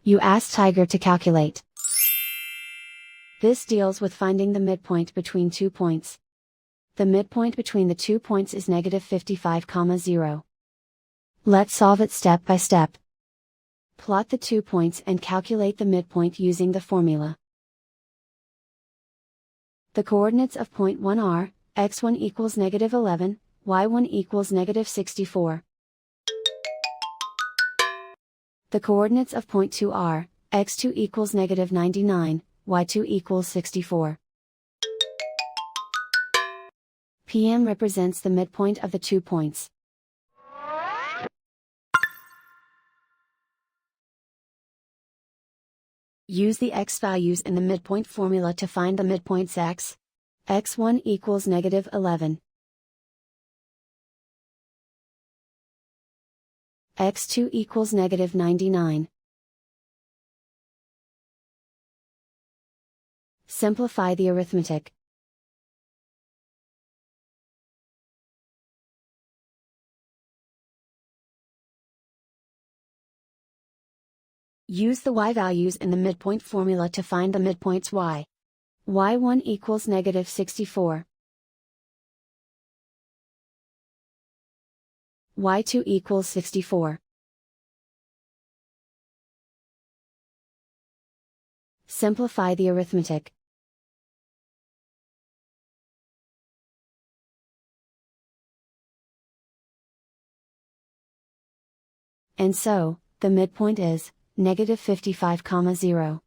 You ask Tiger to calculate. This deals with finding the midpoint between 2 points. The midpoint between the 2 points is -55, 0. Let's solve it step by step. Plot the 2 points and calculate the midpoint using the formula. The coordinates of point 1 are, x1 equals -11, y1 equals -64. The coordinates of point 2 are, x2 equals -99, y2 equals 64. PM represents the midpoint of the 2 points. Use the x values in the midpoint formula to find the midpoints x. x1 equals -11. x2 equals -99. Simplify the arithmetic. Use the y values in the midpoint formula to find the midpoints y. y1 equals -64. y2 equals 64. Simplify the arithmetic. And so, the midpoint is -55, 0.